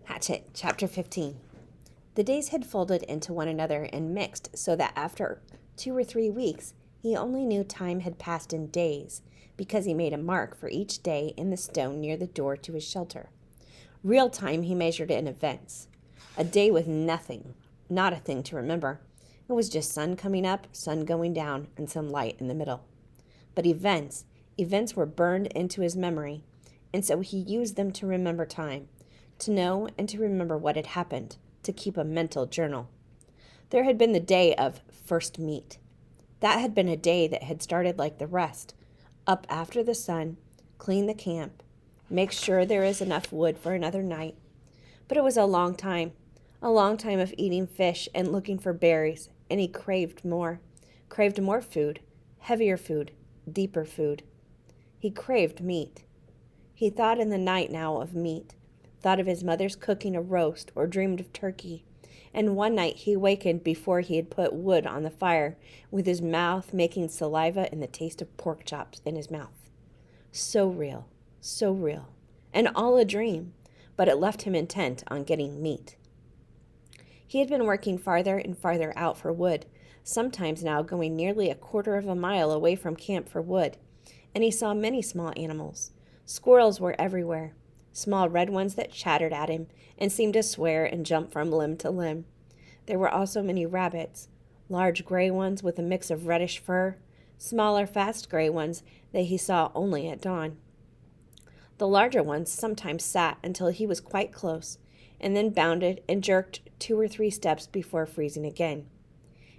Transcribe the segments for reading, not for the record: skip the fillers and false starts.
Hatchet Chapter 15. The days had folded into one another and mixed so that after 2 or 3 weeks he only knew time had passed in days, because he made a mark for each day in the stone near the door to his shelter. Real time he measured in events. A day with nothing, not a thing to remember. It was just sun coming up, sun going down, and some light in the middle. But events were burned into his memory, and so he used them to remember time, to know and to remember what had happened, to keep a mental journal. There had been the day of first meet. That had been a day that had started like the rest. Up after the sun, clean the camp, make sure there is enough wood for another night. But it was a long time of eating fish and looking for berries, and he craved more food, heavier food, deeper food. He craved meat. He thought in the night now of meat, thought of his mother's cooking a roast or dreamed of turkey. And one night he wakened before he had put wood on the fire, with his mouth making saliva and the taste of pork chops in his mouth. So real, and all a dream, but it left him intent on getting meat. He had been working farther and farther out for wood, sometimes now going nearly a quarter of a mile away from camp for wood, and he saw many small animals. Squirrels were everywhere, small red ones that chattered at him and seemed to swear and jump from limb to limb. There were also many rabbits, large gray ones with a mix of reddish fur, smaller fast gray ones that he saw only at dawn. The larger ones sometimes sat until he was quite close, and then bounded and jerked 2 or 3 steps before freezing again.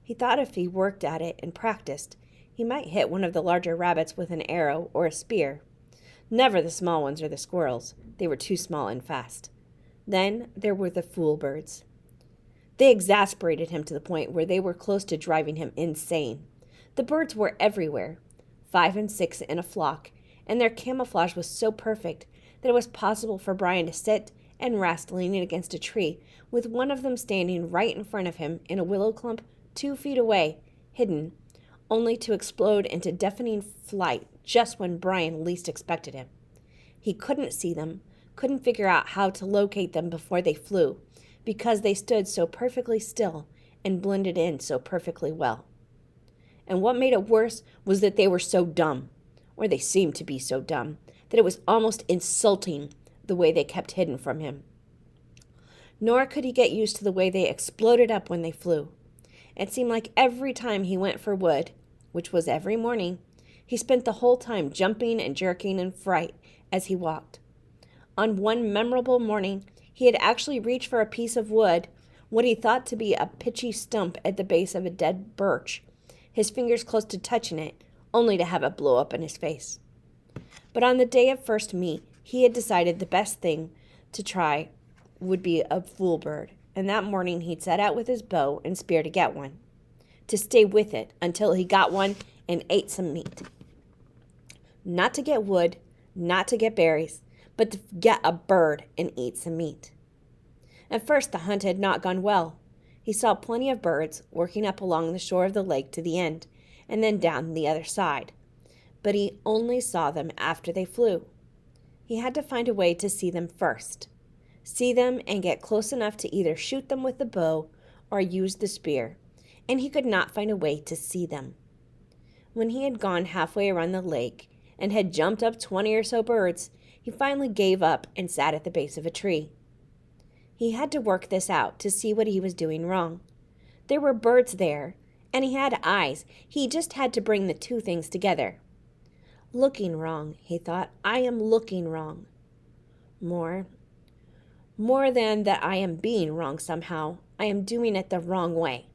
He thought if he worked at it and practiced, he might hit one of the larger rabbits with an arrow or a spear. Never the small ones or the squirrels. They were too small and fast. Then there were the fool birds. They exasperated him to the point where they were close to driving him insane. The birds were everywhere, 5 and 6 in a flock, and their camouflage was so perfect that it was possible for Brian to sit and rest leaning against a tree, with one of them standing right in front of him in a willow clump 2 feet away, hidden, only to explode into deafening flight just when Brian least expected him. He couldn't see them, couldn't figure out how to locate them before they flew, because they stood so perfectly still and blended in so perfectly well. And what made it worse was that they were so dumb, or they seemed to be so dumb, that it was almost insulting the way they kept hidden from him. Nor could he get used to the way they exploded up when they flew. It seemed like every time he went for wood, which was every morning, he spent the whole time jumping and jerking in fright as he walked. On one memorable morning, he had actually reached for a piece of wood, what he thought to be a pitchy stump at the base of a dead birch, his fingers close to touching it, only to have it blow up in his face. But on the day of first meet, he had decided the best thing to try would be a fool bird, and that morning he'd set out with his bow and spear to get one, to stay with it until he got one and ate some meat. Not to get wood, not to get berries, but to get a bird and eat some meat. At first the hunt had not gone well. He saw plenty of birds working up along the shore of the lake to the end, and then down the other side. But he only saw them after they flew. He had to find a way to see them first. See them and get close enough to either shoot them with the bow or use the spear, and he could not find a way to see them. When he had gone halfway around the lake and had jumped up 20 or so birds, he finally gave up and sat at the base of a tree. He had to work this out to see what he was doing wrong. There were birds there, and he had eyes. He just had to bring the 2 things together. Looking wrong, he thought. I am looking wrong. More than that I am being wrong somehow. I am doing it the wrong way.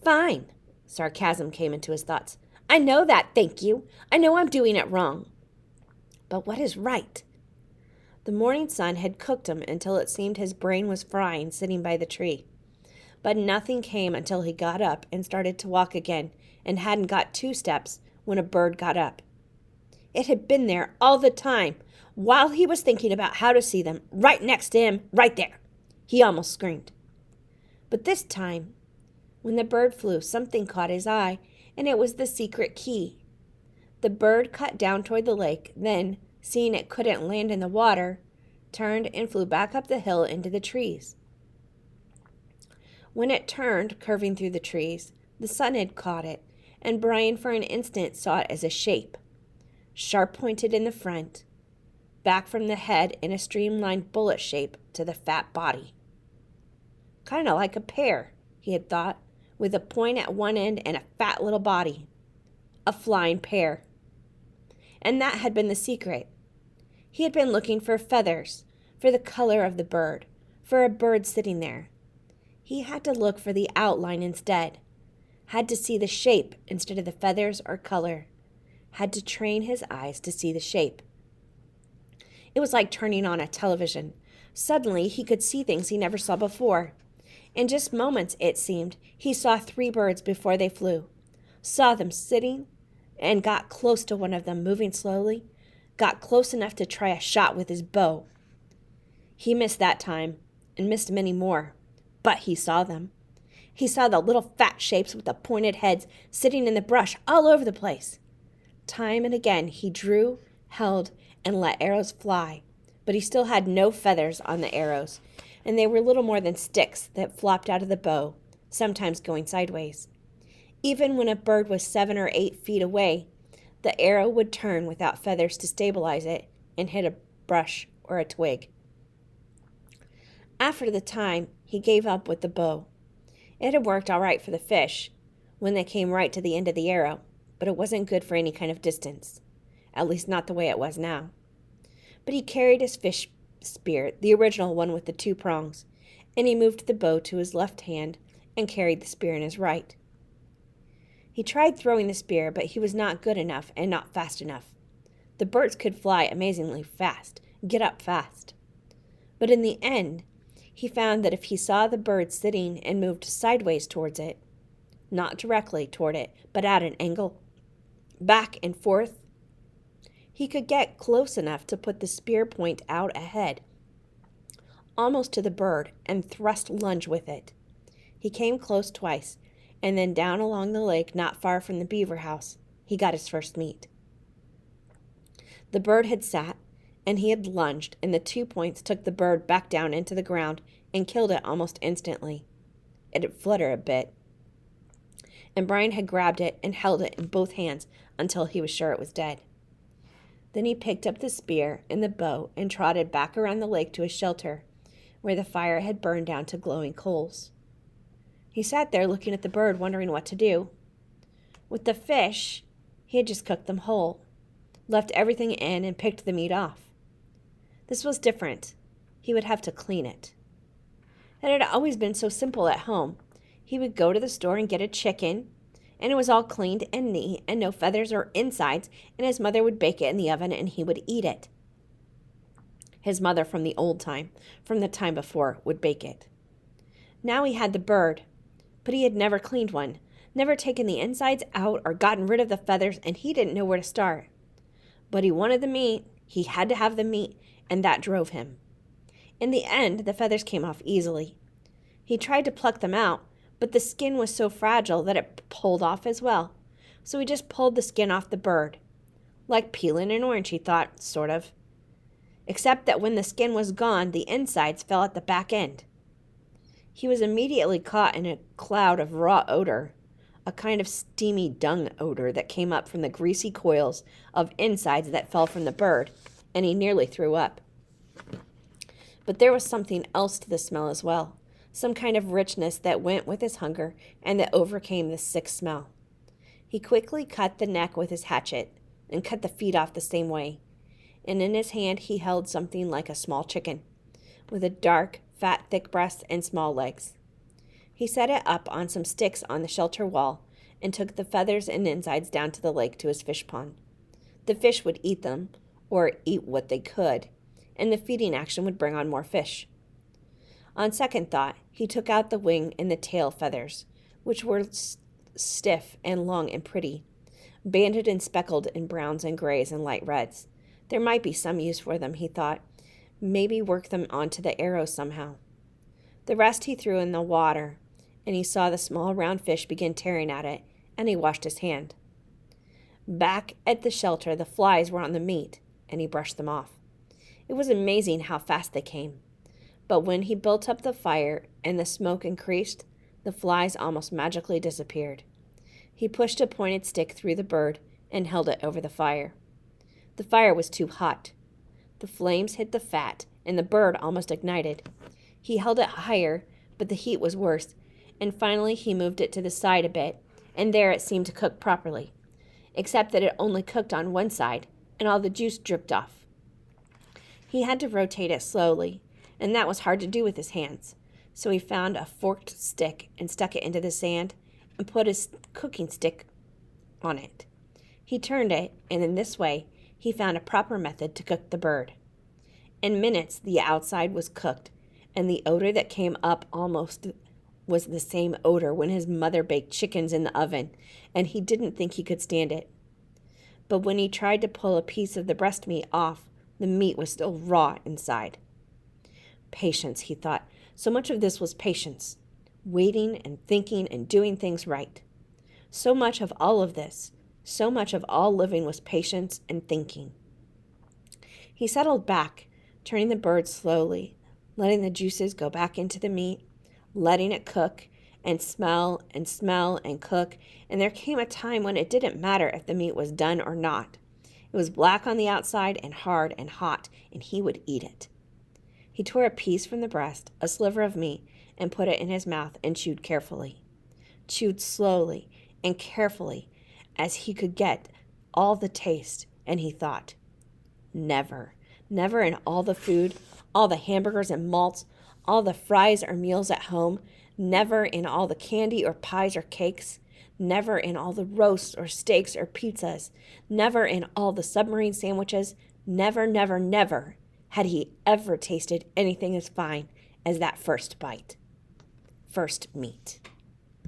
Fine, sarcasm came into his thoughts. I know that, thank you. I know I'm doing it wrong. But what is right? The morning sun had cooked him until it seemed his brain was frying sitting by the tree. But nothing came until he got up and started to walk again, and hadn't got 2 steps when a bird got up. It had been there all the time, while he was thinking about how to see them, right next to him, right there. He almost screamed. But this time, when the bird flew, something caught his eye, and it was the secret key. The bird cut down toward the lake, then, seeing it couldn't land in the water, turned and flew back up the hill into the trees. When it turned, curving through the trees, the sun had caught it, and Brian for an instant saw it as a shape, sharp-pointed in the front, back from the head in a streamlined bullet shape to the fat body. Kind of like a pear, he had thought, with a point at one end and a fat little body. A flying pear. And that had been the secret. He had been looking for feathers, for the color of the bird, for a bird sitting there. He had to look for the outline instead, had to see the shape instead of the feathers or color, had to train his eyes to see the shape. It was like turning on a television. Suddenly, he could see things he never saw before. In just moments, it seemed, he saw 3 birds before they flew, saw them sitting, and got close to one of them, moving slowly, got close enough to try a shot with his bow. He missed that time, and missed many more, but he saw them. He saw the little fat shapes with the pointed heads sitting in the brush all over the place. Time and again he drew, held, and let arrows fly, but he still had no feathers on the arrows, and they were little more than sticks that flopped out of the bow, sometimes going sideways. Even when a bird was 7 or 8 feet away, the arrow would turn without feathers to stabilize it and hit a brush or a twig. After the time, he gave up with the bow. It had worked all right for the fish when they came right to the end of the arrow, but it wasn't good for any kind of distance, at least not the way it was now. But he carried his fish spear, the original one with the 2 prongs, and he moved the bow to his left hand and carried the spear in his right. He tried throwing the spear, but he was not good enough and not fast enough. The birds could fly amazingly fast, get up fast. But in the end, he found that if he saw the bird sitting and moved sideways towards it, not directly toward it, but at an angle, back and forth, he could get close enough to put the spear point out ahead, almost to the bird, and thrust lunge with it. He came close twice, and then down along the lake not far from the beaver house, he got his first meat. The bird had sat, and he had lunged, and the 2 points took the bird back down into the ground and killed it almost instantly. It had fluttered a bit, and Brian had grabbed it and held it in both hands until he was sure it was dead. Then he picked up the spear and the bow and trotted back around the lake to his shelter, where the fire had burned down to glowing coals. He sat there looking at the bird, wondering what to do. With the fish, he had just cooked them whole, left everything in, and picked the meat off. This was different. He would have to clean it. It had always been so simple at home. He would go to the store and get a chicken, and it was all cleaned and neat and no feathers or insides, and his mother would bake it in the oven and he would eat it. His mother from the old time, from the time before, would bake it. Now he had the bird, but he had never cleaned one, never taken the insides out or gotten rid of the feathers, and he didn't know where to start. But he wanted the meat, he had to have the meat, and that drove him. In the end, the feathers came off easily. He tried to pluck them out, but the skin was so fragile that it pulled off as well. So he just pulled the skin off the bird. Like peeling an orange, he thought, sort of. Except that when the skin was gone, the insides fell at the back end. He was immediately caught in a cloud of raw odor, a kind of steamy dung odor that came up from the greasy coils of insides that fell from the bird, and he nearly threw up. But there was something else to the smell as well, some kind of richness that went with his hunger and that overcame the sick smell. He quickly cut the neck with his hatchet and cut the feet off the same way, and in his hand he held something like a small chicken, with a dark, fat, thick breast and small legs. He set it up on some sticks on the shelter wall and took the feathers and insides down to the lake to his fish pond. The fish would eat them, or eat what they could, and the feeding action would bring on more fish. On second thought, he took out the wing and the tail feathers, which were stiff and long and pretty, banded and speckled in browns and grays and light reds. There might be some use for them, he thought. Maybe work them onto the arrows somehow. The rest he threw in the water, and he saw the small round fish begin tearing at it, and he washed his hand. Back at the shelter, the flies were on the meat, and he brushed them off. It was amazing how fast they came. But when he built up the fire and the smoke increased, the flies almost magically disappeared. He pushed a pointed stick through the bird and held it over the fire. The fire was too hot. The flames hit the fat, and the bird almost ignited. He held it higher, but the heat was worse, and finally he moved it to the side a bit, and there it seemed to cook properly, except that it only cooked on one side, and all the juice dripped off. He had to rotate it slowly, and that was hard to do with his hands, so he found a forked stick and stuck it into the sand and put his cooking stick on it. He turned it, and in this way he found a proper method to cook the bird. In minutes the outside was cooked, and the odor that came up almost was the same odor when his mother baked chickens in the oven, and he didn't think he could stand it. But when he tried to pull a piece of the breast meat off, the meat was still raw inside. Patience, he thought. So much of this was patience. Waiting and thinking and doing things right. So much of all of this, so much of all living was patience and thinking. He settled back, turning the bird slowly, letting the juices go back into the meat, letting it cook and smell and cook, and there came a time when it didn't matter if the meat was done or not. It was black on the outside and hard and hot, and he would eat it. He tore a piece from the breast, a sliver of meat, and put it in his mouth and chewed carefully. Chewed slowly and carefully as he could get all the taste, and he thought, never in all the food, all the hamburgers and malts, all the fries or meals at home, never in all the candy or pies or cakes, never in all the roasts or steaks or pizzas, never in all the submarine sandwiches, never had he ever tasted anything as fine as that first bite. First meat.